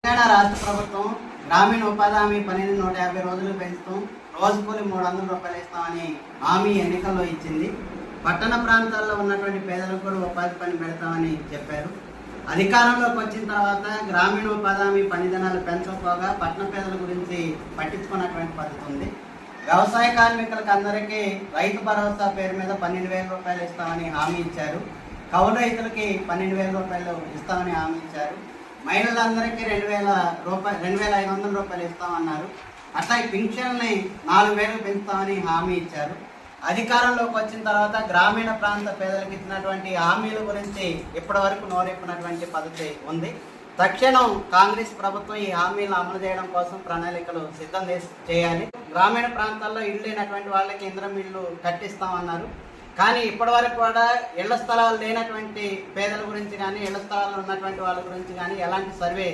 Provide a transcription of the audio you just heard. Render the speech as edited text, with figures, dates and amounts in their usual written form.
తెలంగాణ రాష్ట్ర ప్రభుత్వం గ్రామీణ ఉపాధి హామీ పనిని 150 రోజులు పెంచుతాం, రోజు కూలి 300 రూపాయలు ఇస్తామని హామీ ఎన్నికల్లో ఇచ్చింది. పట్టణ ప్రాంతాల్లో ఉన్నటువంటి పేదలకు కూడా ఉపాధి పని పెడతామని చెప్పారు. అధికారంలోకి వచ్చిన తర్వాత గ్రామీణ ఉపాధి హామీ పని దినాలు పెంచకపోగా పట్టణ పేదల గురించి పట్టించుకున్నటువంటి పద్ధతి ఉంది. వ్యవసాయ కార్మికులకు అందరికీ రైతు భరోసా పేరు మీద 12,000 రూపాయలు ఇస్తామని హామీ ఇచ్చారు. కౌలు రైతులకి 12,000 రూపాయలు ఇస్తామని హామీ ఇచ్చారు. మహిళలందరికీ 2,500 రూపాయలు ఇస్తామన్నారు. అట్లా ఈ పింఛన్ని 4,000 పెంచుతామని హామీ ఇచ్చారు. అధికారంలోకి వచ్చిన తర్వాత గ్రామీణ ప్రాంత పేదలకు ఇచ్చినటువంటి హామీల గురించి ఇప్పటి వరకు నోరెప్పినటువంటి పద్ధతి ఉంది. తక్షణం కాంగ్రెస్ ప్రభుత్వం ఈ హామీలను అమలు చేయడం కోసం ప్రణాళికలు సిద్ధం చేయాలి. గ్రామీణ ప్రాంతాల్లో ఇల్లు లేనటువంటి వాళ్ళకి ఇంద్రం ఇల్లు కట్టిస్తామన్నారు. కానీ ఇప్పటి వరకు కూడా ఇళ్ల స్థలాలు లేనటువంటి పేదల గురించి కానీ ఇళ్ల స్థలాలు ఉన్నటువంటి వాళ్ళ గురించి కానీ ఎలాంటి సర్వే